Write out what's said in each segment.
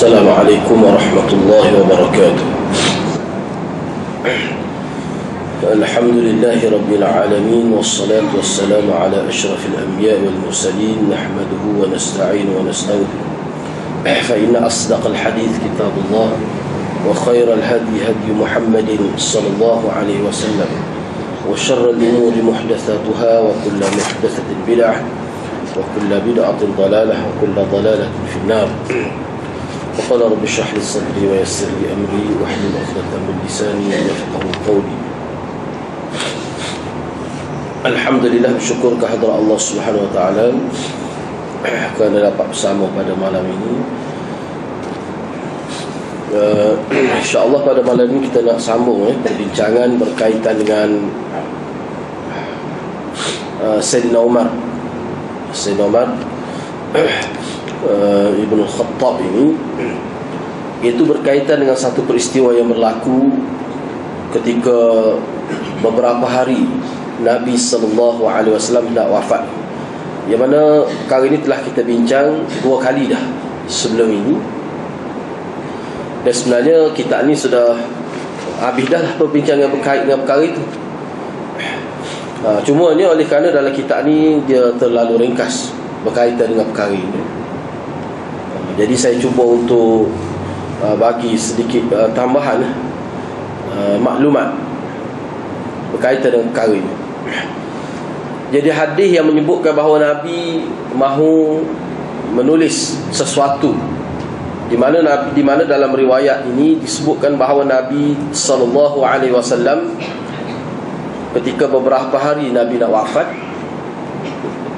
السلام عليكم ورحمة الله وبركاته. الحمد لله رب العالمين، والصلاة والسلام على أشرف الأنبياء والمرسلين، نحمده ونستعين ونستغفره، فإن أصدق الحديث كتاب الله، وخير الهدي هدي محمد صلى الله عليه وسلم، وشر الأمور محدثاتها، وكل محدثة بدعة، وكل بدعة ضلالة، وكل ضلالة في النار. وقال رب اشرح لي صدري ويسر لي أمري واحلل عقدة من لساني يفقهوا قولي. Alhamdulillah, bersyukur kehadrat Allah Subhanahu Wa Taala kerana dapat bersama pada malam ini. InsyaAllah pada malam ini kita nak sambung perbincangan berkaitan dengan Sayyidina Umar Ibn Khattab ini. Itu berkaitan dengan satu peristiwa yang berlaku ketika beberapa hari Nabi SAW dah wafat, yang mana perkara ini telah kita bincang 2 kali dah sebelum ini. Dan sebenarnya kita ni sudah habis dah perbincangan berkait dengan perkara itu. Cuma ni oleh kerana dalam kitab ni dia terlalu ringkas berkaitan dengan perkara ini, jadi saya cuba untuk bagi sedikit tambahan maklumat berkaitan dengan perkara ini. Jadi hadis yang menyebutkan bahawa Nabi mahu menulis sesuatu, di mana dalam riwayat ini disebutkan bahawa Nabi SAW ketika beberapa hari Nabi nak wafat,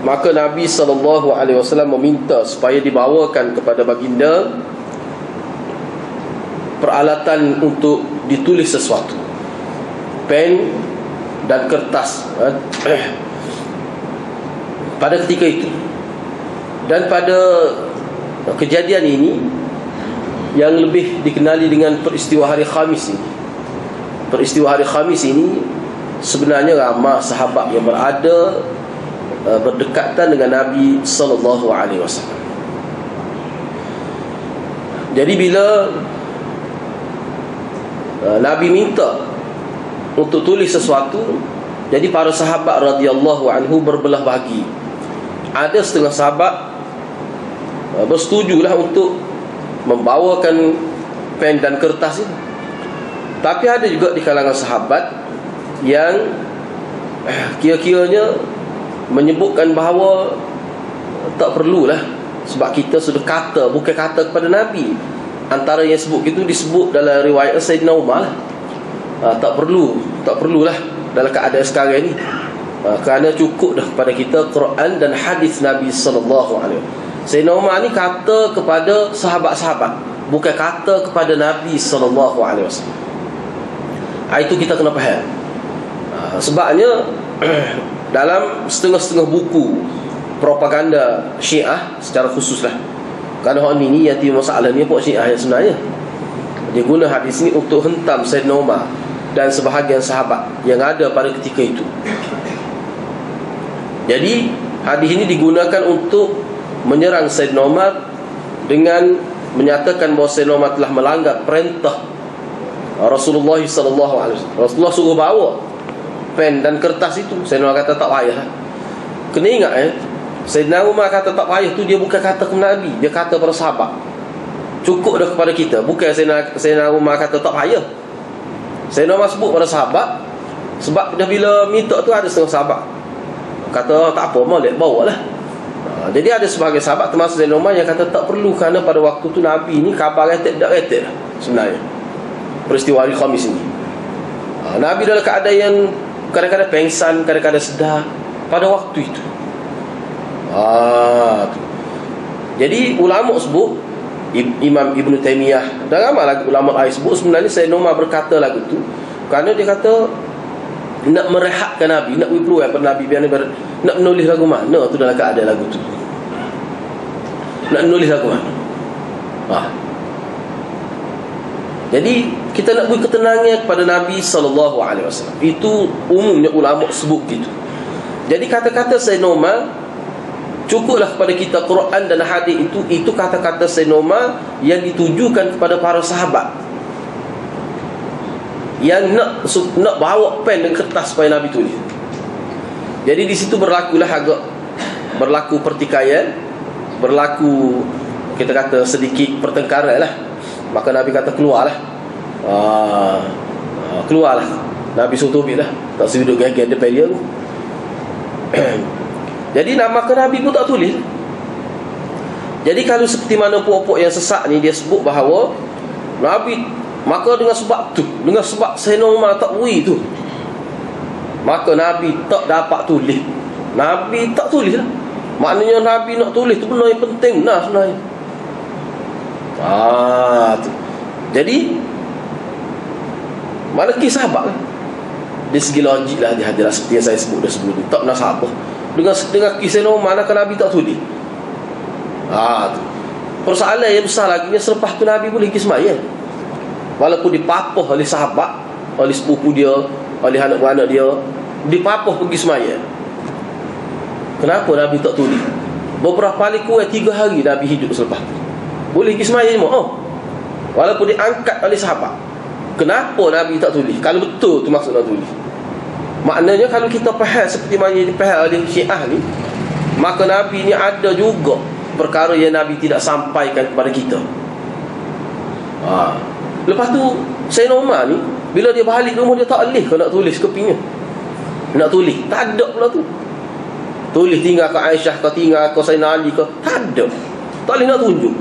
maka Nabi SAW meminta supaya dibawakan kepada baginda peralatan untuk ditulis sesuatu, pen dan kertas pada ketika itu. Dan pada kejadian ini yang lebih dikenali dengan peristiwa hari Khamis ini, peristiwa hari Khamis ini sebenarnya ramai sahabat yang berada berdekatan dengan Nabi SAW. Jadi bila Nabi minta untuk tulis sesuatu, jadi para sahabat radhiyallahu anhu berbelah bagi. Ada setengah sahabat bersetujulah untuk membawakan pen dan kertas itu. Tapi ada juga di kalangan sahabat yang kira-kiranya menyebutkan bahawa tak perlulah, sebab kita sudah kata, bukan kata kepada Nabi. Antara yang sebut itu disebut dalam riwayat Sayyidina Umar lah. Tak perlulah dalam keadaan sekarang ni, kerana cukup dah kepada kita Quran dan hadis Nabi sallallahu alaihi wasallam. Sayyidina Umar ni kata kepada sahabat-sahabat, bukan kata kepada Nabi sallallahu alaihi wasallam. Itu kita kena faham. Sebabnya dalam setengah-setengah buku propaganda Syiah secara khususlah, kerana orang ni yang timbul masalah ni pun Syiah yang sebenarnya, dia guna hadis ni untuk hentam Sayyidina Umar dan sebahagian sahabat yang ada pada ketika itu. Jadi hadis ini digunakan untuk menyerang Sayyidina Umar dengan menyatakan bahawa Sayyidina Umar telah melanggar perintah Rasulullah SAW. Rasulullah suruh bawa pen dan kertas itu, Sayyidina Umar kata tak payah. Kena ingat Sayyidina Umar kata tak payah tu, dia bukan kata kepada Nabi, dia kata para sahabat. Cukup dah kepada kita. Bukan Sayyidina Umar kata tak payah. Sayyidina Umar sebut pada sahabat, sebab dah bila minta tu ada setengah sahabat kata tak apa, boleh bawa lah. Jadi ada sebahagian sahabat termasuk Sayyidina Umar yang kata tak perlu, kerana pada waktu tu Nabi ni khabar retek tak retek lah sebenarnya peristiwa hari Khamis ini. Nabi dalam keadaan yang kadang-kadang pengsan, kadang-kadang sedar pada waktu itu. Jadi ulama sebut, Imam Ibn Taymiyah dan ramai lagi ulama lain sebut, sebenarnya Sayyidina Umar berkata lagu tu kerana dia kata nak merehatkan Nabi, nak wiplu pada Nabi, biar nak menulis lagu mana tu dalam keadaan lagu tu, nak menulis lagu mana. Jadi kita nak beri ketenangan kepada Nabi SAW. Itu umumnya ulama sebut gitu. Jadi kata-kata Sayyidina Umar Cukuplah kepada kita Quran dan hadis itu kata-kata Sayyidina Umar yang ditujukan kepada para sahabat, yang nak bawa pen dan kertas supaya Nabi tulis. Jadi di situ berlaku pertikaian, berlaku kita kata sedikit pertengkaran lah. Maka Nabi kata keluarlah. Keluarlah. Nabi suruh tubik lah. Tak usah duduk gagah depan dia tu. Jadi maka Nabi pun tak tulis. Jadi kalau seperti mana puak-puak yang sesat ni, dia sebut bahawa Nabi, maka dengan sebab Sayyidina Umar tak beri tu, maka Nabi tak dapat tulis. Nabi tak tulis lah. Maknanya Nabi nak tulis tu benda yang penting nah sebenarnya. Tu. Jadi mana kisah sahabat lah. Dari segi logik lah dia hadirat seperti yang saya sebut dah sebelum ni. Tak nak sahabat dengan kisah Umar, manakah Nabi tak tulis. Tu. Persoalan yang besar lagi ni, selepas tu Nabi boleh pergi sembahyang, walaupun dipapah oleh sahabat, oleh sepupu dia, oleh anak beranak dia, dipapah pergi sembahyang. Kenapa Nabi tak tulis? Beberapa kali kurang 3 hari Nabi hidup selepas tu boleh pergi sembahyang walaupun diangkat oleh sahabat. Kenapa Nabi tak tulis? Kalau betul tu maksud nak tulis, maknanya kalau kita faham seperti mana yang dipaham oleh Syiah ni, maka Nabi ni ada juga perkara yang Nabi tidak sampaikan kepada kita. Lepas tu Sayyidina Umar ni, bila dia balik rumah, dia tak boleh kau nak tulis kepingnya. Nak tulis, tak ada pula tu. Tulis tinggal ke Aisyah, kau tinggal ke Sayyidina Ali, kau tak ada. Tak boleh nak tunjuk.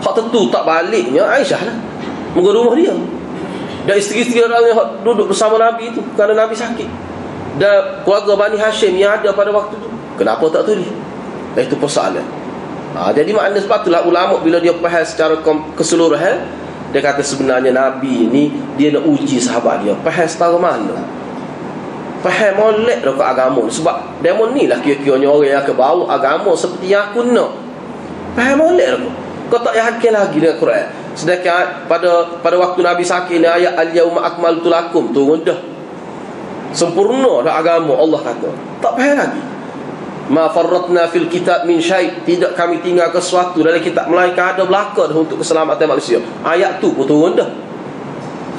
Hak tentu tak baliknya Aisyah lah, muka rumah dia. Dan isteri-isteri orang yang duduk bersama Nabi itu, kerana Nabi sakit, dan keluarga Bani Hashim yang ada pada waktu itu, kenapa tak tulis? Itu persoalan. Jadi makna sebab itulah ulama bila dia faham secara keseluruhan, dia kata sebenarnya Nabi ni dia nak uji sahabat dia, faham setara mana, faham molek dah ke agama. Sebab demon ni lah kira-kiranya orang yang akan bawa agama seperti yang aku nak. Faham molek dah kau tak yakin lagi dengan Quran. Sedangkan pada waktu Nabi sakit ni, ayat al-yauma akmaltu lakum turun dah, sempurna dah agama. Allah kata tak faham lagi. Ma farratna fil kitab min syai', tidak kami tinggalkan sesuatu dalam kitab melainkan ada belaka dah untuk keselamatan manusia. Ayat tu pun turun dah.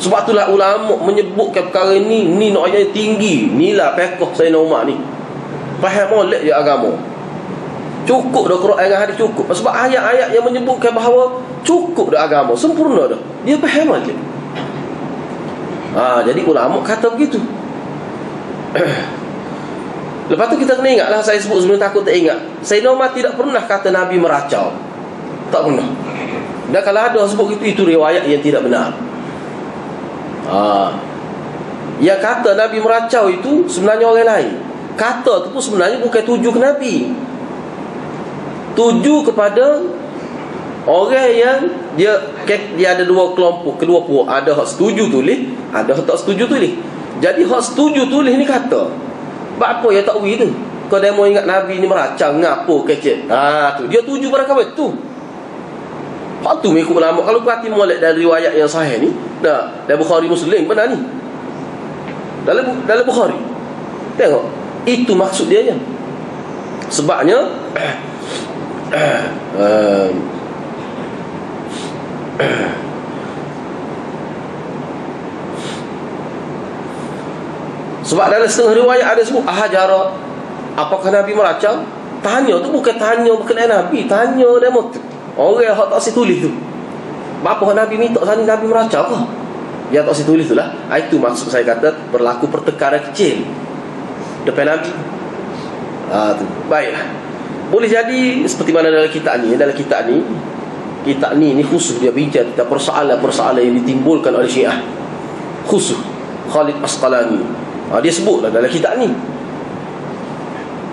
Sebab itulah ulama menyebutkan perkara ni nak ayat tinggi. Inilah pekoh Sayyidina Umar ni, faham molek je agama. Cukup dah Quran dan hadis, cukup. Sebab ayat-ayat yang menyebutkan bahawa cukup dah agama, sempurna dah, dia faham aja. Jadi ulama kata begitu. Lepas tu kita kena ingatlah, saya sebut sebelum takut tak ingat, Sayyidina Umar tidak pernah kata Nabi meracau. Tak pernah. Dan kalau ada sebut itu riwayat yang tidak benar. Yang kata Nabi meracau itu sebenarnya orang lain. Kata tu pun sebenarnya bukan tuju ke Nabi, tuju kepada orang yang dia ada dua kelompok, kedua puak. Ada hak setuju tulis, ada hak tak setuju tulis. Jadi hak setuju tulis ni kata, apa yang tak wui tu, kau demo ingat Nabi ni meracau, ngapo kecil. Tu dia tuju pada kau tu. Hak tu mengikut ulama. Kalau perhati molek dari riwayat yang sahih ni, dari Bukhari Muslim, benar ni, dalam Bukhari. Tengok, itu maksud dia je. Sebabnya sebab dalam setengah riwayat ada sebut ahajara, apakah Nabi meracau? Tanya tu bukan tanya berkenaan Nabi, tanya demo tu orang yang tak si tulis tu. Apa Nabi minta sana Nabi meracau ke? Yang tak si tulis tu lah. Itu maksud saya kata berlaku pertengkaran kecil depan Nabi. Tu baiklah. Boleh jadi seperti mana dalam kitab ni. Dalam kitab ni khusus dia bincang tentang persoalan-persoalan yang ditimbulkan oleh Syiah, khusus Khalid Asqalani. Dia sebutlah dalam kitab ni.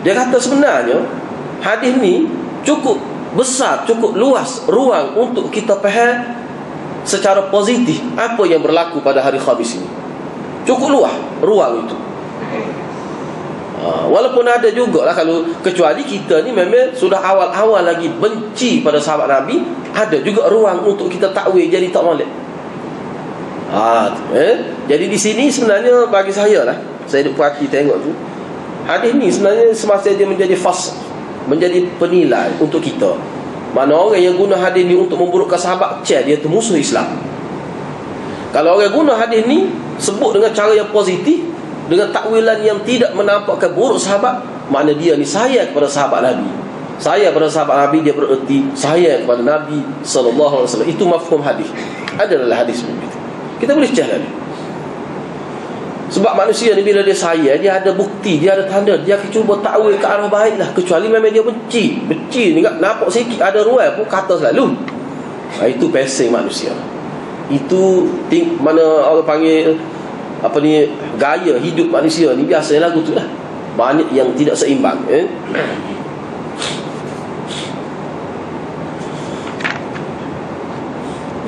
Dia kata sebenarnya hadis ni cukup besar, cukup luas ruang untuk kita faham secara positif apa yang berlaku pada hari Khamis ini. Cukup luas ruang itu. Walaupun ada jugalah, kalau kecuali kita ni memang sudah awal-awal lagi benci pada sahabat Nabi, ada juga ruang untuk kita takwil jadi tak molek. Jadi di sini sebenarnya bagi saya lah, saya duk perhati tengok tu, hadis ni sebenarnya semasa dia menjadi fasl, menjadi penilai untuk kita. Mana orang yang guna hadis ni untuk memburukkan sahabat, dia tu musuh Islam. Kalau orang guna hadis ni sebut dengan cara yang positif, dengan takwilan yang tidak menampakkan buruk sahabat, makna dia ni sayang kepada sahabat Nabi. Sayang kepada sahabat Nabi, dia bererti sayang kepada Nabi sallallahu alaihi wasallam. Itu mafhum hadis. Adalah hadis begitu. Kita boleh cakap ni. Sebab manusia ni bila dia sayang, dia ada bukti, dia ada tanda, dia akan cuba takwil ke arah baik lah. Kecuali memang dia benci ni kan, nampak sikit ada ruai pun kata selalu. Itu pesing manusia. Itu mana orang panggil apa ni, gaya hidup manusia ni biasanya lagu tu lah. Banyak yang tidak seimbang.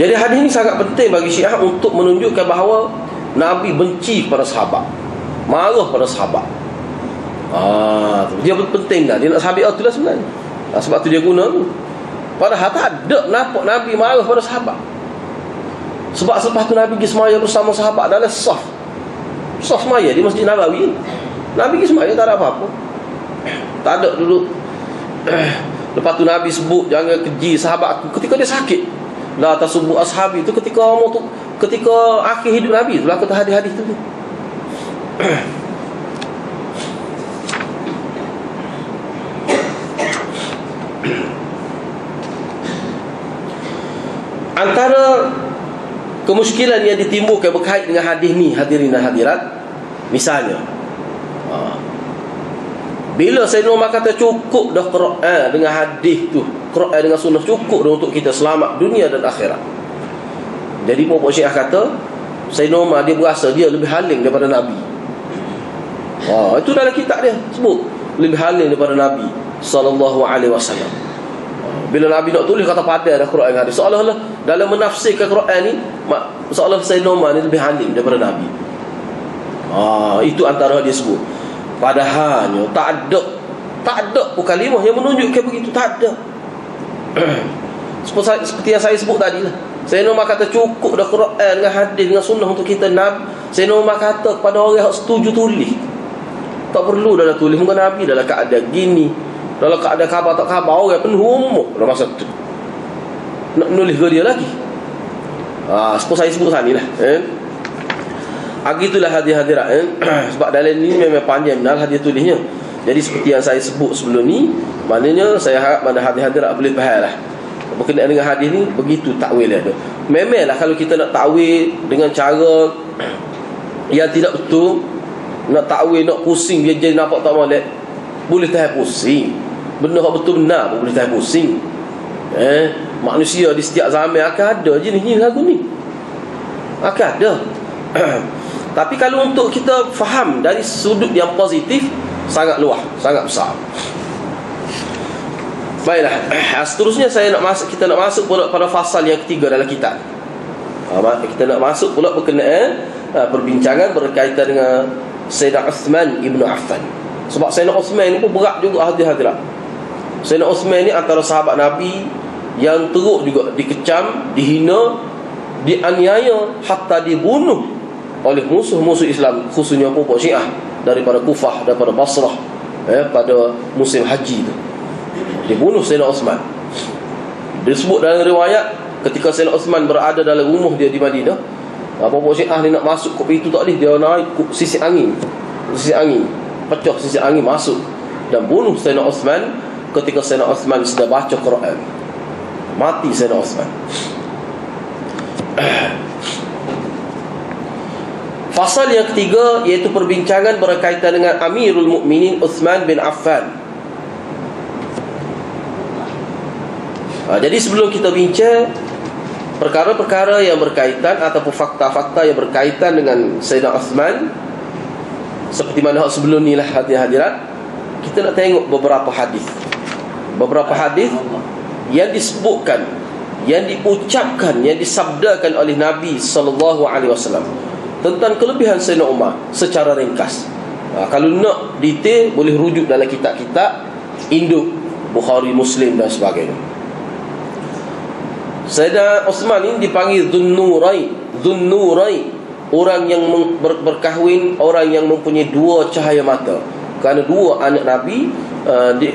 Jadi hadis ini sangat penting bagi Syiah untuk menunjukkan bahawa Nabi benci kepada sahabat, marah pada sahabat. Dia penting dah. Dia nak sabit tu lah sebenarnya. Sebab tu dia guna tu. Padahal tak ada nampak Nabi marah pada sahabat. Sebab selepas tu Nabi pergi semaya bersama sahabat dalam saf semaya di Masjid Nabawi. Nabi pergi semaya tak ada apa-apa. Tak ada duduk. Lepas tu Nabi sebut jangan keji sahabat aku ketika dia sakit. La tasubbu ashabi, itu ketika umur tu, ketika akhir hidup Nabi tu lah kata hadis-hadis tu. Antara kemusykilan yang ditimbulkan berkait dengan hadis ni, hadirin dan hadirat, misalnya bila Sayyidina Umar kata cukup dah Quran dengan hadis tu, Quran dengan sunnah cukup dah untuk kita selamat dunia dan akhirat. Jadi Pokok Syiah kata Sayyidina Umar dia berasa dia lebih haling daripada Nabi. Itu dalam kitab dia sebut lebih haling daripada Nabi sallallahu alaihi wasallam. Bila Nabi nak tulis kata padan dah Quran dengan hadis, seolah-olah dalam menafsirkan Quran ni seolah Sayyidina Umar ni lebih haling daripada Nabi. Itu antara dia sebut. Padahalnya tak ada pun kalimah yang menunjukkan begitu, tak ada. Seperti yang saya sebut tadi lah. Sayyidina Umar kata cukup dah Quran dengan hadis dengan sunnah untuk kita. Sayyidina Umar kata kepada orang yang setuju tulis, tak perlu dah tulis muka Nabi dalam keadaan gini, dalam keadaan khabar tak khabar, orang penuh umur dalam masa tu nak nulis ke dia lagi. Seperti saya sebut tadi lah. Gitulah hadis-hadirat. Sebab dalam ni memang panjang benar hadis tulisnya. Jadi seperti yang saya sebut sebelum ni, maknanya saya harap mana hadis-hadirat boleh faham lah berkenaan dengan hadis ni. Begitu takwil dia. Memanglah kalau kita nak takwil dengan cara yang tidak betul, nak takwil, nak pusing, dia jadi nampak tak molek, boleh tahan pusing. Benda yang betul benar pun boleh tahan pusing. Manusia di setiap zaman akan ada jenis-jenis lagu ni, akan ada. Tapi kalau untuk kita faham dari sudut yang positif, sangat luas, sangat besar. Baiklah, seterusnya kita nak masuk pula pada fasal yang ketiga dalam kitab. Kita nak masuk pula berkenaan perbincangan berkaitan dengan Sayyidina Uthman ibn Affan. Sebab Sayyidina Uthman ni pun berat juga hadis-hadirat. Sayyidina Uthman ni antara sahabat Nabi yang teruk juga dikecam, dihina, dianiaya, hatta dibunuh oleh musuh-musuh Islam, khususnya Pokok Syiah daripada Kufah, daripada Basrah, pada musim haji tu. Dibunuh Sayyidina Uthman. Disebut dalam riwayat ketika Sayyidina Uthman berada dalam rumah dia di Madinah, Pokok Syiah ni nak masuk ke pintu tak boleh, dia naik sisi angin, pecah sisi angin masuk dan bunuh Sayyidina Uthman ketika Sayyidina Uthman sedang baca Quran. Mati Sayyidina Uthman. Fasal yang ketiga iaitu perbincangan berkaitan dengan Amirul Mukminin Uthman bin Affan. Jadi sebelum kita bincang perkara-perkara yang berkaitan ataupun fakta-fakta yang berkaitan dengan Sayyidina Uthman, seperti mana sebelum ni lah hadirat, kita nak tengok beberapa hadis yang disebutkan, yang diucapkan, yang disabdakan oleh Nabi sallallahu alaihi wasallam tentang kelebihan Sayyidina Umar secara ringkas. Kalau nak detail boleh rujuk dalam kitab-kitab induk Bukhari, Muslim dan sebagainya. Sayyidina Uthman ini dipanggil Dhunnurain, orang yang berkahwin, orang yang mempunyai dua cahaya mata. Kerana dua anak Nabi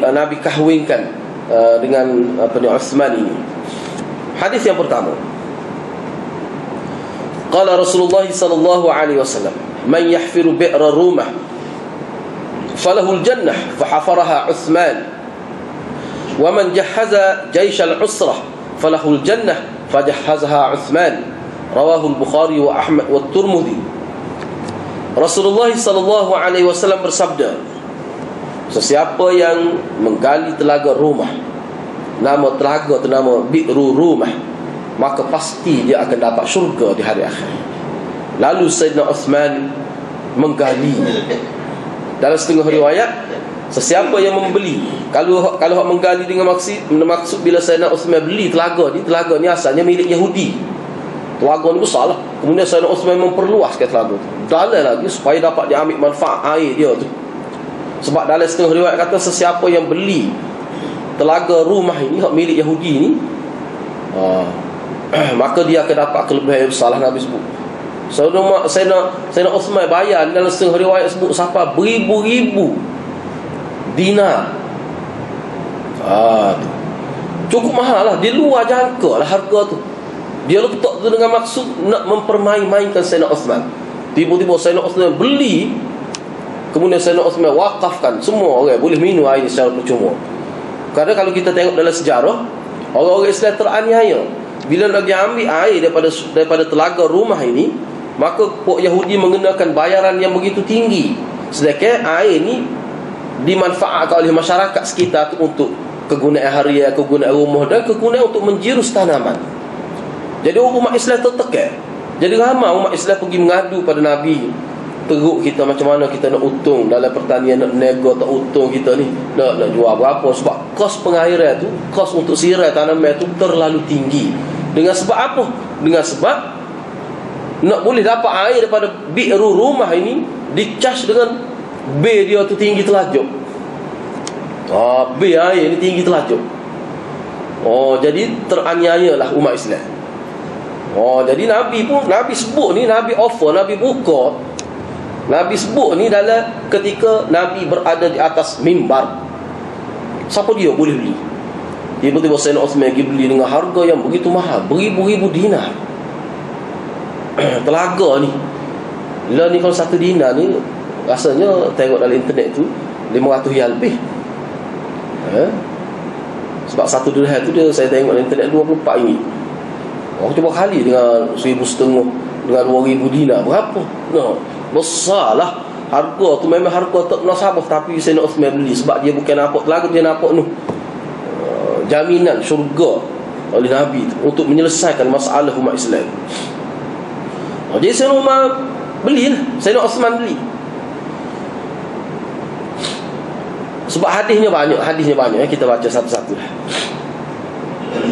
Nabi kahwinkan dengan Uthman ini. Hadis yang pertama, qala Rasulullah sallallahu alaihi wasallam, man yahfiru bi'ra rumah falahul jannah fahafaraha Uthman, wa man jahaza jaish al-usrah falahul jannah fajahhazaha Uthman. Rawahu al-Bukhari wa Ahmad wa Tirmidzi. Rasulullah sallallahu alaihi wasallam bersabda, sesiapa yang menggali telaga rumah, nama telaga itu nama bi'ru rumah, maka pasti dia akan dapat syurga di hari akhir. Lalu Sayyidina Uthman menggali. Dalam setengah riwayat, sesiapa yang membeli, kalau menggali dengan maksud bila Sayyidina Uthman beli telaga ni asalnya milik Yahudi. Telaga ni besar lah. Kemudian Sayyidina Uthman memperluaskan telaga tu dalam lagi supaya dapat diambil manfaat air dia tu. Sebab dalam setengah riwayat kata sesiapa yang beli telaga rumah ini hak milik Yahudi ni, maka dia akan dapat kelebihan yang besar lah. Nabi sebut Sayyidina Uthman bayar dalam setengah riwayat sebut sampai beribu-ribu dinar. Cukup mahal lah, di luar jangka lah harga tu. Dia letak tu dengan maksud nak mempermain-mainkan Sayyidina Uthman. Tiba-tiba Sayyidina Uthman beli, kemudian Sayyidina Uthman wakafkan. Semua orang boleh minum air secara percuma. Kerana kalau kita tengok dalam sejarah, orang-orang Islam teraniaya. Bila nak ambil air daripada telaga rumah ini, maka pok Yahudi mengenakan bayaran yang begitu tinggi. Sedangkan air ni dimanfaatkan oleh masyarakat sekitar tu untuk kegunaan harian, kegunaan rumah dan kegunaan untuk menjirus tanaman. Jadi umat Islam tertekan. Jadi ramai umat Islam pergi mengadu pada Nabi, teruk kita macam mana kita nak untung dalam pertanian, nak nego tak untung kita ni, nak jual berapa. Sebab kos pengairan tu, kos untuk sirai tanaman tu terlalu tinggi. Dengan sebab apa? Dengan sebab nak boleh dapat air daripada bi'ru rumah ini, dicas dengan bil dia tu tinggi telajuk. Bil air ni tinggi telajuk. Jadi teraniayalah umat Islam. Jadi Nabi sebut ni, Nabi offer, Nabi buka, Nabi sebut ni dalam ketika Nabi berada di atas mimbar. Siapa dia boleh beli? Tiba-tiba Sayyidina Uthman pergi beli dengan harga yang begitu mahal, beribu-ribu dinar. Telaga ni, lah ni kalau 1 dinar ni, rasanya tengok dalam internet tu 500 riyal lebih. Sebab 1 dirham tu dia, saya tengok dalam internet 24 ringgit. Cuba kali dengan 1,500 dengan 2,000 dinar, berapa? Besarlah harga tu. Memang harga tak nasabah, tapi Sayyidina Uthman beli sebab dia bukan nampak telaga, dia nampak jaminan syurga oleh Nabi tu, untuk menyelesaikan masalah umat Islam. Jadi Sayyidina Umar belilah, Sayyidina Uthman beli. Sebab hadisnya banyak, kita baca satu-satu.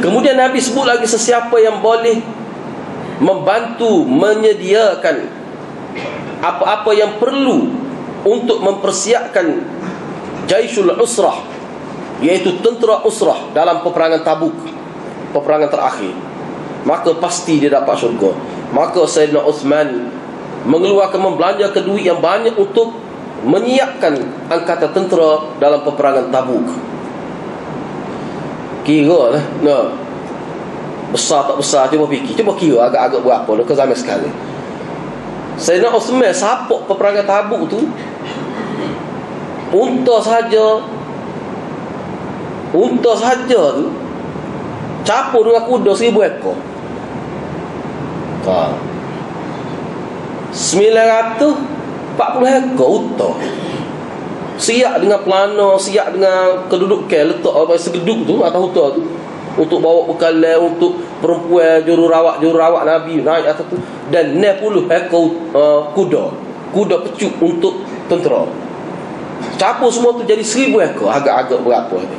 Kemudian Nabi sebut lagi, sesiapa yang boleh membantu menyediakan apa-apa yang perlu untuk mempersiapkan Jaishul Usrah, iaitu tentera Usrah dalam peperangan Tabuk, peperangan terakhir, maka pasti dia dapat syurga. Maka Sayyidina Uthman mengeluarkan, membelanjakan duit yang banyak untuk menyiapkan angkatan tentera dalam peperangan Tabuk. Kira lah, besar tak besar, cuba kira agak-agak berapa ke zaman sekali. Sayyidina Uthman sapuk peperangan Tabuk tu, unta saja tu capur dengan kuda 1,000 ekor. 940 ekor unta, siap dengan pelana, siap dengan kedudukan, letak segeduk tu atas unta tu untuk bawa bekalan untuk perempuan jururawat Nabi naik atas tu, dan 60 ekor kuda pecuk untuk tentera. Capur semua tu jadi 1,000 ekor, agak-agak berapa ni.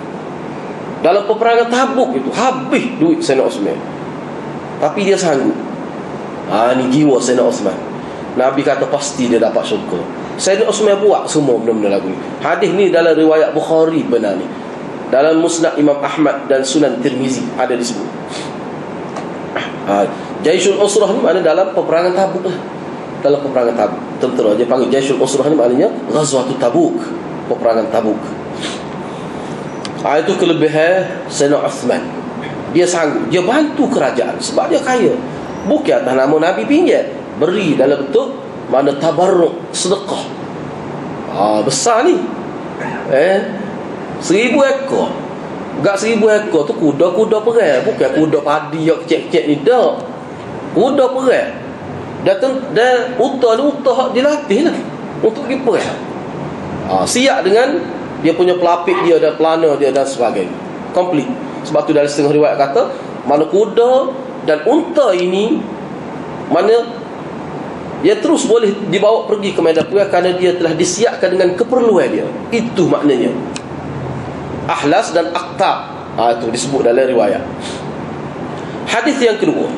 Dalam peperangan Tabuk itu habis duit Sayyidina Uthman, tapi dia sanggup. Ni jiwa Sayyidina Uthman. Nabi kata pasti dia dapat syurga. Sayyidina Uthman buat semua benda-benda lagu ni. Hadis ni dalam riwayat Bukhari benar ni. Dalam Musnad Imam Ahmad dan Sunan Tirmizi ada disebut. Jaishul Usrah ni maknanya dalam peperangan Tabuk lah. Dalam peperangan Tabuk, tentera dia panggil Jaishul Usrah ni maknanya Ghazwatul Tabuk. peperangan Tabuk. Itu kelebihan Sayyidina Uthman. Dia sanggup, dia bantu kerajaan sebab dia kaya. Bukan atas nama Nabi pinjam, beri dalam bentuk mana tabarruk, sedekah. Besar ni. 1,000 ekor. Gak 1,000 ekor tu kuda-kuda perang, bukan kuda padi yang kecil-kecil ni dak. Kuda perang. Dan unta ni unta hak dilatih lah untuk pergi perang. Siap dengan dia punya pelapik dia dan pelana dia dan sebagainya. Komplit. Sebab tu dalam setengah riwayat kata mana kuda dan unta ini mana dia terus boleh dibawa pergi ke medan perang kerana dia telah disiapkan dengan keperluan dia. Itu maknanya. Ahlas dan Aqtab. Itu disebut dalam riwayat. Hadis yang kedua.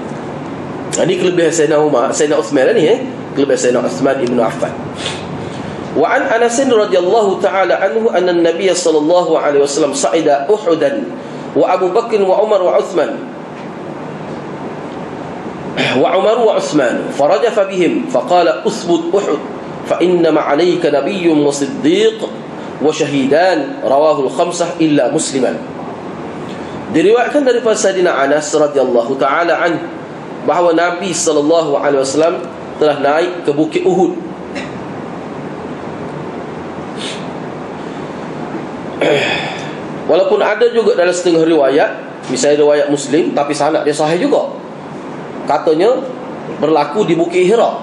Ini kelebihan Sayyidina Uthman ni kelebihan Sayyidina Uthman ibn Affan. Wa an Anas radhiyallahu ta'ala anhu anna an-nabiy sallallahu alaihi wasallam sa'ida Uhudan wa Abu Bakr wa Umar wa Uthman وعمر وعثمان فرجف بهم فقال أثبت أحد فإنما عليك نبي وصديق وشهيدان رواه الخمسة إلا مسلما. Diriwayatkan daripada Sayyidina Anas radhiyallahu taala an bahawa Nabi sallallahu alaihi wasallam telah naik ke Bukit Uhud. Walaupun ada juga dalam setengah riwayat, misalnya riwayat Muslim tapi sanad dia sahih juga. Katanya berlaku di Bukit Hira.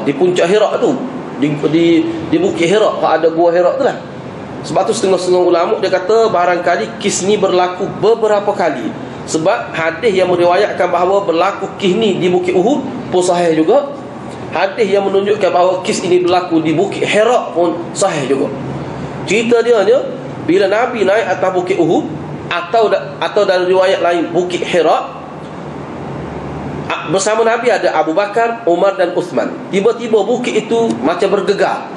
Di puncak Hira tu, di Bukit Hira, ada gua Hira tu lah. Sebab tu setengah-setengah ulama dia kata barangkali kes ni berlaku beberapa kali. Sebab hadis yang meriwayatkan bahawa berlaku kes ni di Bukit Uhud pun sahih juga. Hadis yang menunjukkan bahawa kes ini berlaku di Bukit Hira pun sahih juga. Cerita dia ni bila Nabi naik atas Bukit Uhud atau dalam riwayat lain Bukit Hira, bersama Nabi ada Abu Bakar, Umar dan Uthman. Tiba-tiba bukit itu macam bergegar.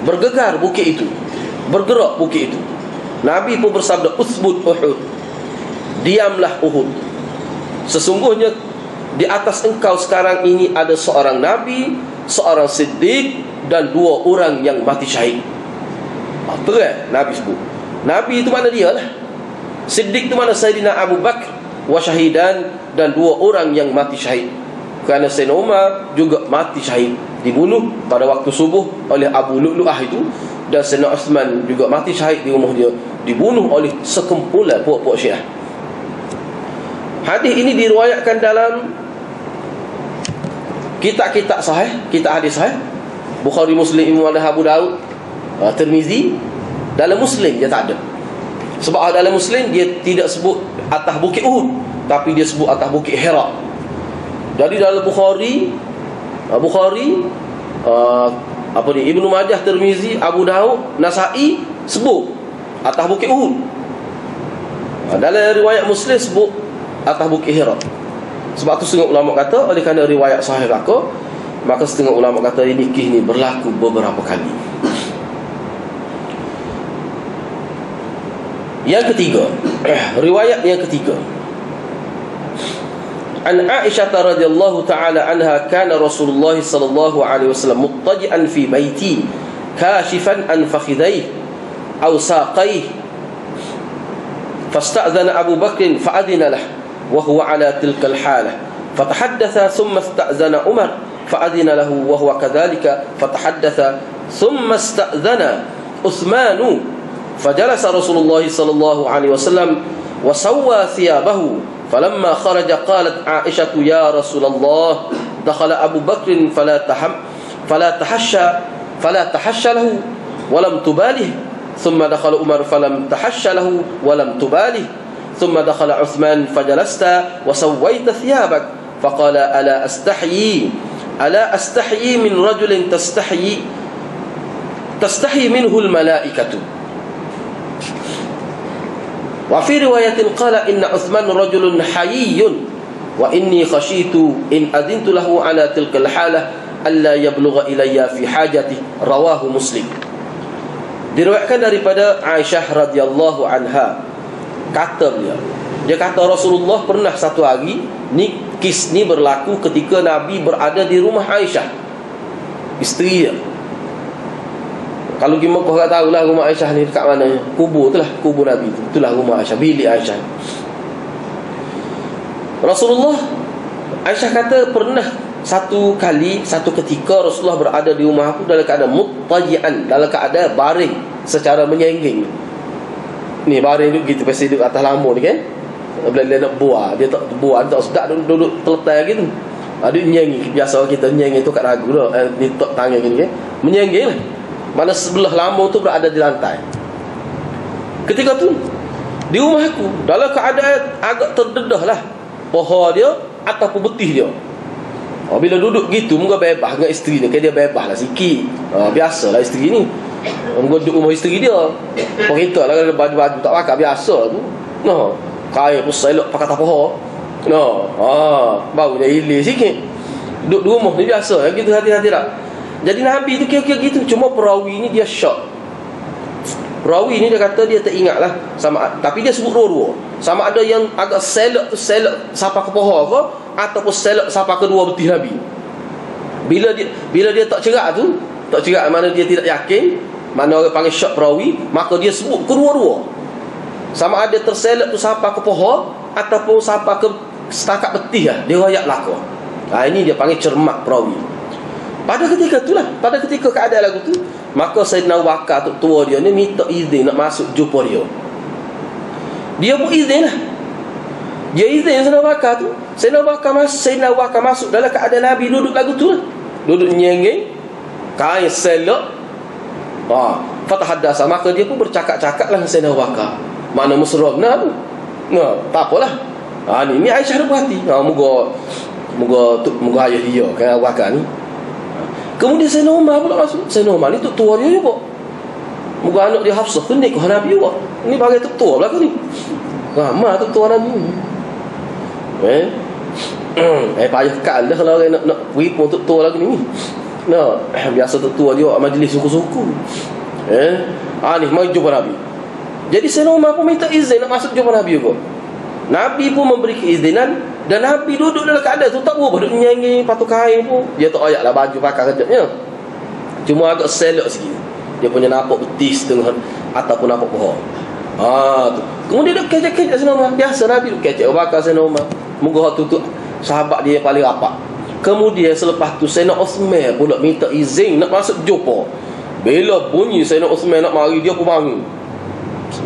Bergegar bukit itu. Bergerak bukit itu. Nabi pun bersabda, "Uthbut Uhud." Diamlah Uhud. Sesungguhnya di atas engkau sekarang ini ada seorang Nabi, seorang Siddiq dan 2 orang yang mati syahid. Terang Nabi sebut. Nabi itu mana dia lah. Siddiq itu mana Sayyidina Abu Bakar wa syahidan dan 2 orang yang mati syahid. Kerana Sayyidina Umar juga mati syahid, dibunuh pada waktu subuh oleh Abu Lu'lu'ah itu. Dan Sayyidina Uthman juga mati syahid di rumah dia, dibunuh oleh sekumpulan puak-puak Syiah. Hadis ini diriwayatkan dalam kitab-kitab sahih, kitab hadis sahih, Bukhari, Muslim, Imam Abu Daud, Tirmizi. Dalam Muslim dia tak ada. Sebab dalam Muslim dia tidak sebut atas Bukit Uhud, tapi dia sebut atas Bukit Hira. Jadi dalam Bukhari, Ibnu Majah, Tirmizi, Abu Daud, Nasa'i sebut atas Bukit Uhud. Dalam riwayat Muslim sebut atas Bukit Hira. Sebab tu setengah ulama kata oleh kerana riwayat sahih belaka, maka setengah ulama kata ini kisah ni berlaku beberapa kali. Yang ketiga, riwayat yang ketiga. An Aisyah radhiyallahu ta'ala anha kana Rasulullah sallallahu alaihi wasallam muttaji'an fi baiti kashifan an fakhidayhi aw saqayhi fasta'dhana Abu Bakr fa'adina lahu wa huwa ala tilka al-halah fatahaddatha thumma ista'dhana Umar fa'adina lahu wa huwa kadhalika fatahaddatha thumma ista'dhana Uthman فجلس رسول الله صلى الله عليه وسلم وسوى ثيابه فلما خرج قالت عائشة يا رسول الله دخل أبو بكر فلا تحشى له ولم تباله ثم دخل عمر فلم تحشى له ولم تباله ثم دخل عثمان فجلست وسويت ثيابك فقال ألا أستحيي من رجل تستحي منه الملائكة. وفي رواية قال إن عثمان رجل حيي وإني خشيت إن أذنت له على تلك الحالة ألا يبلغ إلي في حاجته. رواه مسلم. Diriwayatkan daripada Aisyah radhiyallahu anha, kata beliau, dia kata Rasulullah pernah satu hari ni, kes ni berlaku ketika Nabi berada di rumah Aisyah, isteri dia. Kalau pergi Mekah tak tahulah rumah Aisyah ni dekat mana. Kubur tu lah, kubur Nabi tu. Itulah rumah Aisyah, bilik Aisyah. Rasulullah, Aisyah kata pernah satu ketika Rasulullah berada di rumah aku dalam keadaan muttaji'an, dalam keadaan baring secara menyengging. Ni baring duduk gitu, pasal duduk atas lampu ni kan. Bila dia nak buah, dia tak buah, tak sedap duduk terletak gitu. Ada nyengging, biasa kita nyengging tu kat ragu dah, di tok tangan gini kan. Menyengging lah. Mana sebelah lampu tu berada di lantai. Ketika tu di rumah aku dalam keadaan agak terdedah lah pohon dia ataupun betih dia. Bila duduk gitu muka bebas dengan isteri dia, dia bebas lah sikit. Biasalah isteri ni. Muka duduk rumah isteri dia. Perintah lah kalau baju-baju tak pakai biasa tu. Kain pun selok pakai tak pohon. Baru dia hilir sikit. Duduk di rumah ni biasa lah gitu, hati-hati tak. Jadi Nabi tu kira-kira gitu. Cuma perawi ni dia shock. Perawi ni dia kata dia teringat lah sama, tapi dia sebut dua-dua. Sama ada yang agak selok tu selok sampai ke pohon ke, ataupun selok sampai ke dua betis Nabi. Bila dia tak cerak tu, tak cerak mana dia tidak yakin, mana orang panggil shock perawi, maka dia sebut kedua-dua. Sama ada terselok tu sampai ke pohon ataupun sampai ke setakat betis lah, dia royak belaka. Ini dia panggil cermat perawi. Pada ketika itulah, pada ketika keadaan lagu tu, maka Sayyidina Abu Bakar tu tua dia ni minta izin nak masuk jumpa dia. Dia pun izin lah. Dia izin Sayyidina Abu Bakar tu. Sayyidina Abu Bakar masuk dalam keadaan Nabi duduk lagu tu lah. Duduk nyengeng, kain selok. Fatahadasa, maka dia pun bercakap-cakap lah dengan Sayyidina Abu Bakar. Mana mesra benar tu. Tak apalah. Ni Aisyah ada berhati. Moga ayah dia kan Abu Bakar ni. Kemudian Sayyidina Umar pula masuk. Sayyidina Umar ni tu tua dia juga. Moga anak dia Hafsah kenik ke Nabi juga. Ni bagai tu tua belakang ni. Ramah tu tua Nabi. Payah kal dah kalau orang nak pergi pun tu tua lagi ni. Biasa tu tua dia majlis suku-suku. Ni mari jumpa Nabi. Jadi Sayyidina Umar pun minta izin nak masuk jumpa Nabi juga. Nabi pun memberi keizinan, dan Nabi duduk dalam keadaan tu tak berubah, duduk nyanyi patut kain pun. Dia tak ayatlah baju pakai kejapnya. Cuma agak selok sikit. Dia punya nampak betis setengah ataupun nampak pohon. Tu. Kemudian dia kecek-kecek Sayyidina Umar. Biasa Nabi duduk kecek bakal Sayyidina Umar. Moga tu sahabat dia paling rapat. Kemudian selepas tu Sayyidina Uthman pula minta izin nak masuk jumpa. Bila bunyi Sayyidina Uthman nak mari, dia pun bangun.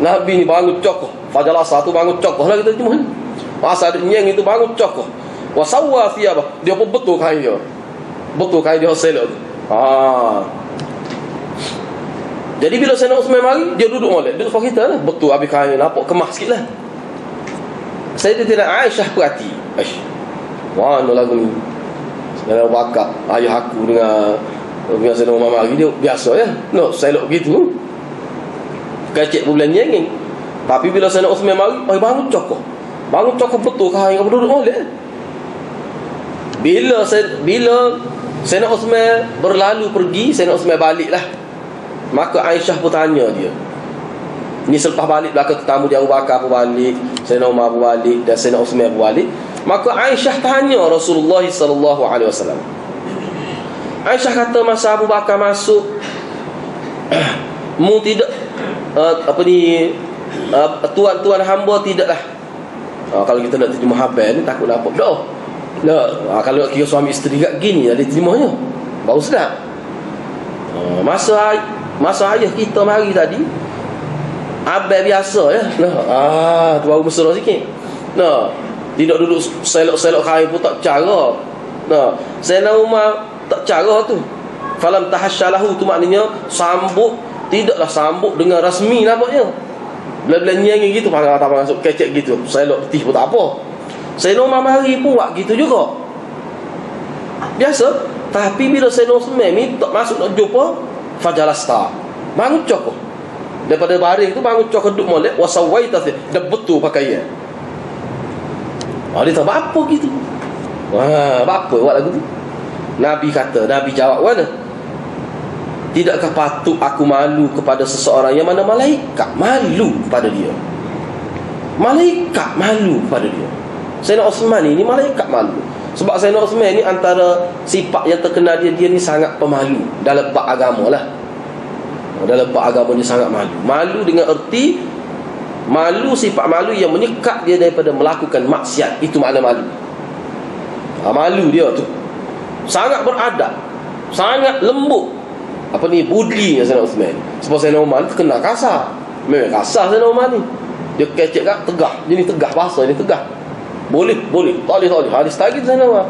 Nabi ni bangun cokoh. Fajar asar tu bangun cokoh lah kita cuma. Asar nyeng itu bangun cokoh. Wasawwa thiyabah. Dia pun betul kain dia. Betul kain dia selok tu. Jadi bila Sayyidina Uthman mari, dia duduk molek. Duduk depan kita lah. Betul habis kain nampak kemas sikit lah. Sayyidatina Aisyah perhati. Mana lagu ni? Sayyidina Abu Bakar, ayah aku dengan Sayyidina Umar mari, dia biasa ya. Selok gitu. Kecek bulan nyenging. Tapi bila Sayyidina Uthman mari, bangun cokoh. Bangun cokoh betul kain kamu duduk molek. Bila Sayyidina Uthman berlalu pergi, Sayyidina Uthman balik lah. Maka Aisyah pun tanya dia. Ni selepas balik belakang tetamu dia Abu Bakar pun balik, Sayyidina Umar pun balik, dan Sayyidina Uthman pun balik. Maka Aisyah tanya Rasulullah sallallahu alaihi wasallam. Aisyah kata masa Abu Bakar masuk, mu tidak tuan-tuan hamba tidaklah. Kalau kita nak terjemah habis ni takut nampak dah. Kalau kira suami isteri kat gini ada terjemahnya. Baru sedap. Masa ayah kita mari tadi, abang biasa ya. Tu baru mesra sikit. Tidak duduk selok-selok kain pun tak cara. Sayyidina Umar tak cara tu. Falam tahasyalahu tu maknanya sambut, tidaklah sambut dengan rasmi nampaknya. Bila-bila nyanyi gitu, tak masuk kecek gitu, selok letih pun tak apa. Sayyidina Umar mari pun buat gitu juga. Biasa. Tapi bila Sayyidina Uthman minta masuk nak jumpa, fajalasta, bangun cokoh. Daripada baring tu bangun cokoh duduk molek, wasawaita, dah betul pakaian. Dia tak apa gitu. Apa buat lagu tu? Nabi kata, Nabi jawab mana? Tidakkah patut aku malu kepada seseorang yang mana malaikat malu kepada dia? Malaikat malu kepada dia. Sayyidina Uthman ni malaikat malu. Sebab Sayyidina Uthman ni antara sifat yang terkenal dia ni sangat pemalu dalam bab agama lah. Dalam bab agama dia sangat malu. Malu dengan erti malu, sifat malu yang menyekat dia daripada melakukan maksiat. Itu makna malu. Malu dia tu sangat beradab, sangat lembut. Apa ni, budinya Sayyidina Uthman. Sebab Sayyidina Umar terkenal kasar. Memang kasar Sayyidina Umar ni. Dia kecek kat tegah. Jenis tegah, bahasa ni tegah. Boleh, tak boleh. Hadis tagih Sayyidina Umar.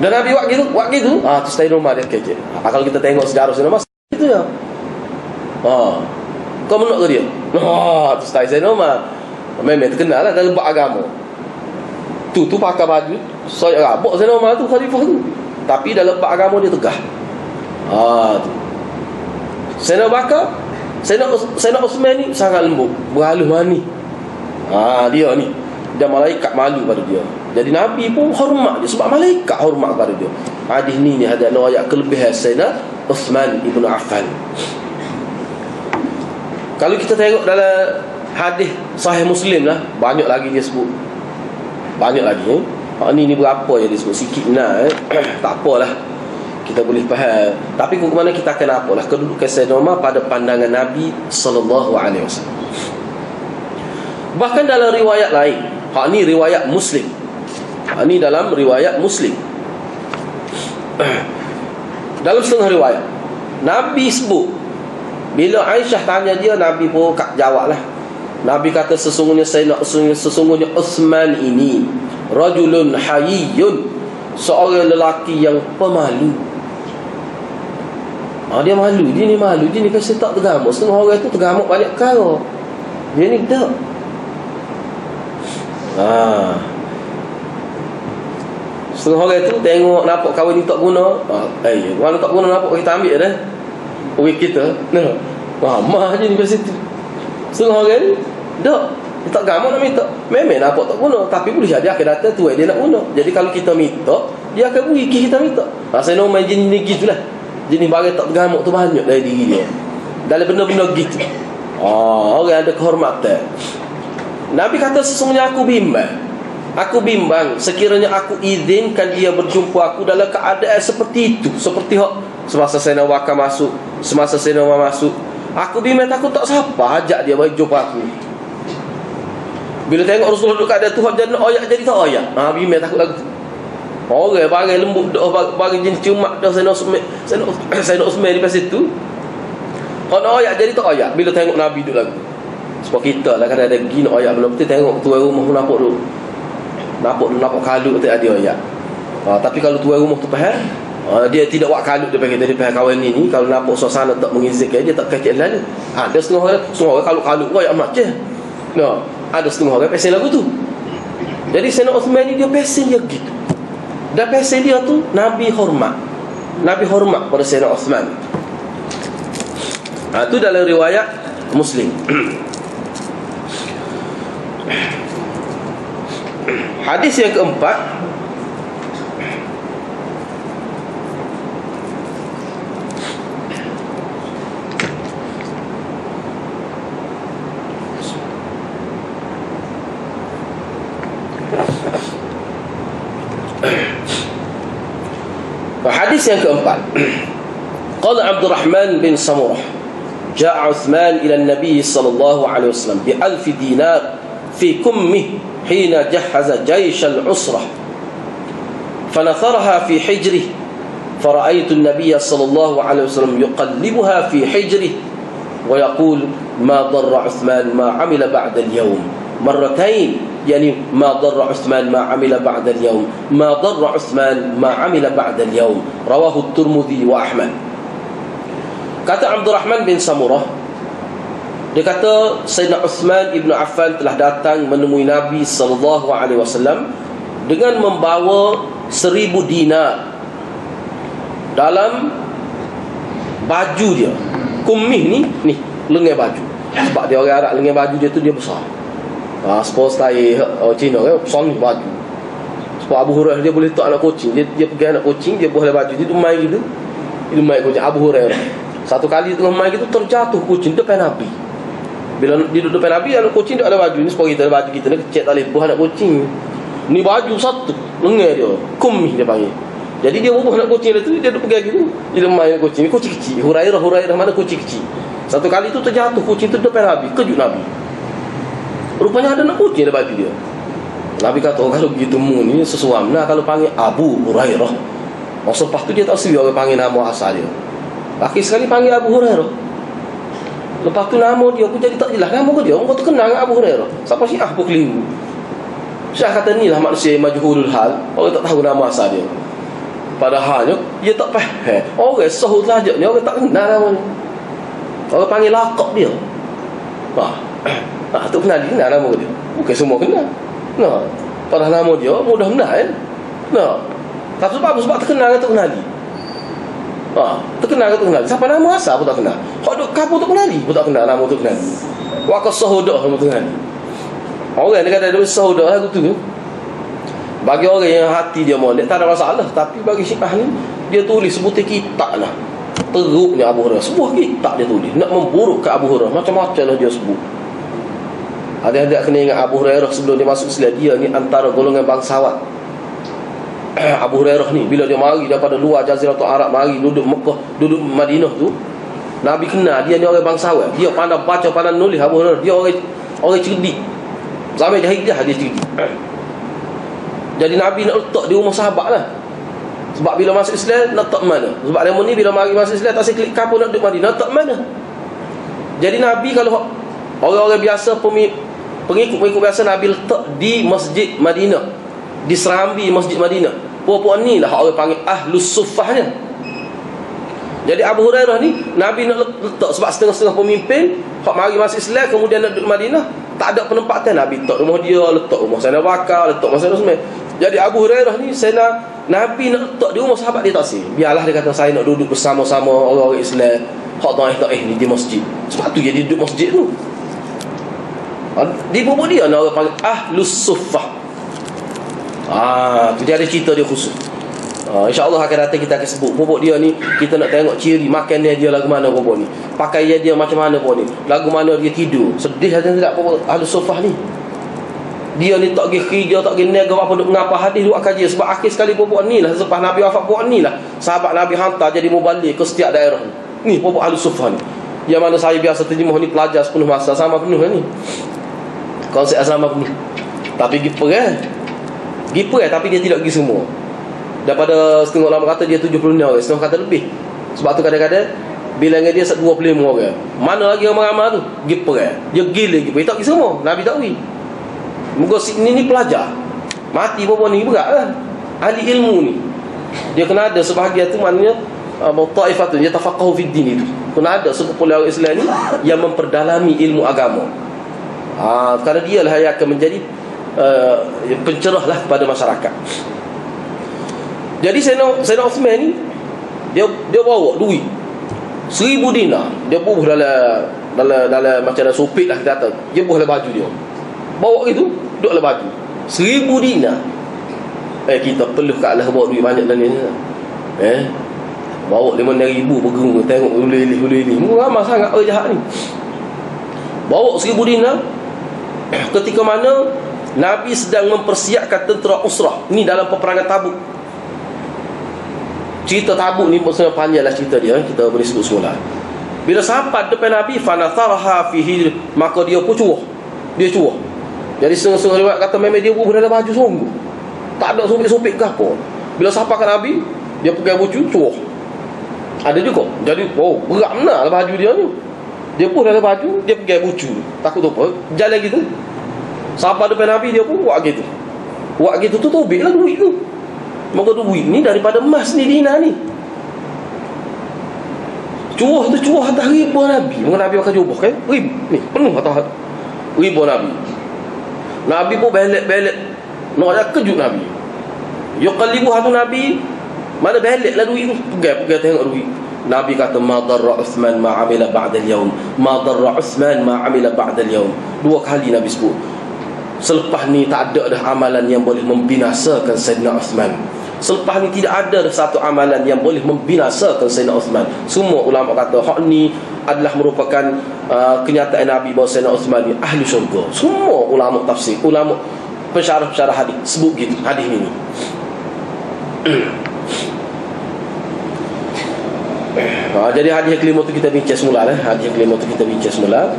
Dan Nabi buat gitu. Tu Sayyidina Umar dia kecek. Kalau kita tengok sejarah Sayyidina Umar, itu ya. Kau menolak ke dia? Tu Sayyidina Umar. Memang terkenal lah dalam bab agama. Tu pakai baju soyak rabak Sayyidina Umar tu, khalifah tu. Tapi dalam bab agama dia tegah. Tu Sayyidina Bakar, Sayyidina Uthman ni sangat lembut, berhalus mani. Dia ni, dan malaikat malu pada dia. Jadi Nabi pun hormat dia sebab malaikat hormat pada dia. Hadis ni ada ayat kelebihan Sayyidina Uthman ibn Affan. Kalau kita tengok dalam hadis Sahih Muslim lah, banyak lagi dia sebut. Banyak lagi. Ni berapa je dia sebut, sikit nak tak apalah, kita boleh faham. Tapi ke mana kita akan apalah kedudukan Sayyidina Umar pada pandangan Nabi sallallahu alaihi wasallam. Bahkan dalam riwayat lain, ni riwayat Muslim. Ni dalam riwayat Muslim. Dalam setengah riwayat Nabi sebut, bila Aisyah tanya dia, Nabi pun jawablah. Nabi kata sesungguhnya Uthman ini rajulun hayyun, seorang lelaki yang pemalu. Dia malu, dia ni malu, dia ni kasi tak tergamuk. Setengah orang tu tergamuk banyak perkara, dia ni tak. Setengah orang tu tengok nampak kawan ni tak guna. Orang tak guna nampak kita ambil dah. Orang kita mah je ni kat situ. Setengah orang ni tak, dia tak gamuk nak minta. Memang nampak tak guna, tapi boleh jadi akan datang tu dia nak guna. Jadi kalau kita minta, dia akan beri kita minta. Saya nak main jenis ni gitulah. Jenis barang tak tergamuk tu banyak dari diri dia. Dalam benda-benda gitu. Orang ada kehormatan. Nabi kata sesungguhnya aku bimbang sekiranya aku izinkan dia berjumpa aku dalam keadaan seperti itu, seperti semasa Sayyidina Bakar masuk, semasa Sayyidina Umar masuk. Aku bimbang takut tak siapa ajak dia bagi jumpa aku. Bila tengok Rasulullah duduk keadaan Tuhan jangan oyak jadi tak oyak. Bimbang takut lagu tu. Orang barang lembut dah, barang jenis ciumak dah Sayyidina Uthman di pas itu. Kalau oyak jadi tak oyak bila tengok Nabi duduk lagu. Sebab kita lah kadang ada gini oyak belum betul, tengok tuan rumah pun nampak kalut tak ada oyak. Tapi kalau tuan rumah tu faham, dia tidak buat kalut, dia panggil dari pihak kawan ni. Kalau nampak suasana tak mengizinkan, dia tak kecil lalu. Ada setengah orang kalut oyak macam. Ada setengah orang pesen lagu tu. Jadi Sayyidina Uthman ni dia pesen dia gitu. Dan pesen dia tu Nabi hormat pada Sayyidina Uthman. Itu dalam riwayat Muslim. Hadis yang keempat, hadis yang keempat, qala Abdurrahman bin Samurah جاء عثمان إلى النبي صلى الله عليه وسلم ب1000 دينار في كمه حين جهز جيش العسرة فنثرها في حجره فرأيت النبي صلى الله عليه وسلم يقلبها في حجره ويقول ما ضر عثمان ما عمل بعد اليوم مرتين، يعني ما ضر عثمان ما عمل بعد اليوم، ما ضر عثمان ما عمل بعد اليوم، رواه الترمذي وأحمد. Kata Abdurrahman bin Samurah, dia kata Sayyidina Uthman ibn Affan telah datang menemui Nabi SAW dengan membawa 1000 dinar dalam baju dia. Kumih ni lengan baju. Sebab dia orang Arab, lengan baju dia tu dia besar. Suppose style Cina kan, besar ni baju. Sebab Abu Hurairah dia boleh tak anak kucing, dia pergi anak kucing, dia boleh baju dia tu main gitu. Dia main kucing Abu Hurairah. Satu kali tengah main gitu terjatuh kucing depan Nabi. Bila dia duduk depan Nabi, anak kucing tak ada baju. Ni sebab kita ada baju kita ni kecek tak boleh buah anak kucing. Ni baju satu lengan dia, kumih dia panggil. Jadi dia bubuh nak kucing tu, dia duduk pegang gitu. Dia main kucing kecil. Hurairah mana kucing kecil. Satu kali tu terjatuh kucing tu depan Nabi, kejut Nabi. Rupanya ada nak kucing dalam baju dia. Nabi kata, oh, kalau begitu mu ni sesuam. Nah, kalau panggil Abu Hurairah. Masa lepas tu dia tak sedia orang panggil nama asal dia. Akhir sekali panggil Abu Hurairah. Lepas tu nama dia pun jadi tak jelas. Nama dia, orang tu kenal dengan Abu Hurairah. Siapa Syiah pun keliru. Syiah kata ni lah manusia majhulul hal. Orang tak tahu nama asal dia. Padahalnya dia tak faham. Orang sahut saja ni, orang tak kenal nama ni. Orang panggil lakak dia. Tu kenal nama dia. Bukan semua kenal. Padahal nama dia mudah kenal kan. Tapi sebab terkenal tu kenali. Terkenal tu kenali. Siapa nama asal pun tak kenal. Hak duk kampung tu kenali pun tak kenal nama tu kenali. Waktu sahudah nama tu kenali. Orang dia kata dia sahudah lagu tu. Bagi orang yang hati dia molek tak ada masalah. Tapi bagi Syiah ni, dia tulis sebutir kitab lah. Teruknya Abu Hurairah. Sebuah kitab dia tulis. Nak memburuk ke Abu Hurairah. Macam-macam lah dia sebut. Ada-ada kena ingat Abu Hurairah sebelum dia masuk Islam. Dia ni antara golongan bangsawan. Abu Hurairah ni, bila dia mari daripada luar Jaziratul Arab, mari duduk Mekah, duduk Madinah tu, Nabi kenal dia ni orang bangsawan. Dia pandai baca, pandai nulis. Abu Hurairah, dia orang cerdik. Zaman jahiliah dia cerdik. Jadi Nabi nak letak di rumah sahabat lah. Sebab bila masuk Islam, nak letak mana? Sebab dia ni bila mari masuk Islam, tak seklik kapur nak duduk Madinah, nak letak mana? Jadi Nabi kalau orang-orang biasa, pengikut biasa, Nabi letak di Masjid Madinah, di serambi Masjid Madinah. Puan-puan ni lah orang panggil Ahlus Suffahnya. Jadi Abu Hurairah ni, Nabi nak letak sebab setengah-setengah pemimpin hak mari masuk Islam kemudian nak duduk Madinah, tak ada penempatan. Nabi letak rumah dia, letak rumah Sayyidina Bakar, letak rumah Sayyidina Utsman. Jadi Abu Hurairah ni, Nabi nak letak di rumah sahabat dia tak sih. Biarlah dia kata, saya nak duduk bersama-sama orang-orang Islam hak taif ni di masjid. Sebab tu dia duduk masjid tu. Di bubuk dia orang panggil Ahlus Suffah. Tu dia ada cerita dia khusus. InsyaAllah akan datang kita akan sebut bubuk dia ni. Kita nak tengok ciri makan dia lagu mana bubuk ni, pakaian dia macam mana bubuk ni, lagu mana dia tidur. Sedih atau tidak bubuk Ahlus Suffah ni. Dia ni tak pergi kerja, tak pergi niaga apa, duk ngapa hadis, duk kaji. Sebab akhir sekali bubuk ni lah, selepas Nabi wafat, bubuk ni lah sahabat Nabi hantar jadi mubalik ke setiap daerah ni. Bubuk Ahlus Suffah ni, yang mana saya biasa terjemah ni, pelajar sepenuh masa, sama penuh ni konsep asrama penuh. Tapi giper tapi dia tidak pergi semua. Daripada setengah ulama kata dia 76 orang, setengah kata lebih. Sebab tu kadang-kadang bilangan dia 25 orang. Mana lagi ramai-ramai tu? Giper dia gila giper, dia tak pergi semua. Nabi tak pergi. Muka ni pelajar, mati bapa ni berat lah. Ahli ilmu ni, dia kena ada sebahagian tu, maknanya Ta'ifatun yatafaqahu fid din itu. Kena ada sekumpulan orang Islam ni yang memperdalami ilmu agama. Kerana dia lah yang akan menjadi pencerah lah kepada masyarakat. Jadi Sayyidina Uthman ni, dia bawa duit 1000 dinar. Dia bubuh dalam macam dalam sopit lah kita kata. Dia bubuh dalam baju dia, bawa gitu, duduk dalam baju 1000 dinar. Kita perlu kat Allah bawa duit banyak dalam ni. Bawa 5,000 bergerung, tengok hulu-hulu. Ramai sangat orang jahat ni. Bawa 1000 dinar. Ketika mana Nabi sedang mempersiapkan tentera Usrah. Ni dalam peperangan Tabuk. Cerita Tabuk ni maksudnya panjanglah cerita dia, kita boleh sebut semula. Bila sampai depan Nabi, fanatharha fihi, maka dia pun curah. Dia curah. Jadi setengah-setengah riwayat kata memang dia bubuh dalam baju sungguh, tak ada sopik-sopik ke apa. Bila sampai ke Nabi, dia pegang baju curah. Ada juga. Jadi berat benar lah baju dia ni. Dia pun dalam baju, dia pegang bucu. Takut apa, jalan gitu. Sampai depan Nabi, dia pun buat gitu. Buat gitu tu tobik lah duit tu. Maka duit ni daripada emas ni, dinar ni. Curah tu curah atas riba Nabi. Maka Nabi akan jubah kan, ni penuh atas riba Nabi. Nabi pun belik-belik, nak ada kejut Nabi. Yuqallibu hatu Nabi, mana belik lah duit tu. Pegang tengok duit. Nabi kata, ma darra Uthman ma amila ba'da al-yawm, ma darra Uthman ma amila ba'da al-yawm. 2 kali Nabi sebut. Selepas ni tak ada dah amalan yang boleh membinasakan Sayyidina Uthman. Selepas ni tidak ada dah satu amalan yang boleh membinasakan Sayyidina Uthman. Semua ulama kata hak ni adalah merupakan kenyataan Nabi bahawa Sayyidina Uthman ni ahli syurga. Semua ulama tafsir, ulama pensyarah hadis sebut gitu hadis ni. Jadi hadis kelima tu kita bincang semula lah. Hadis kelima tu kita bincang semula.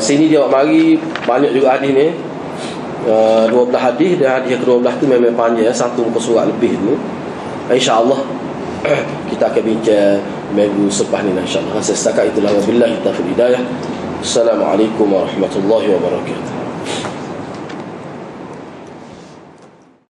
Sini dia mari banyak juga hadis ni. 12 hadis, dan hadis ke-12 tu memang panjang, satu muka surat lebih tu. InsyaAllah kita akan bincang minggu selepas ni insyaAllah. Setakat itulah, wabillahi taufiq hidayah. Assalamualaikum warahmatullahi wabarakatuh.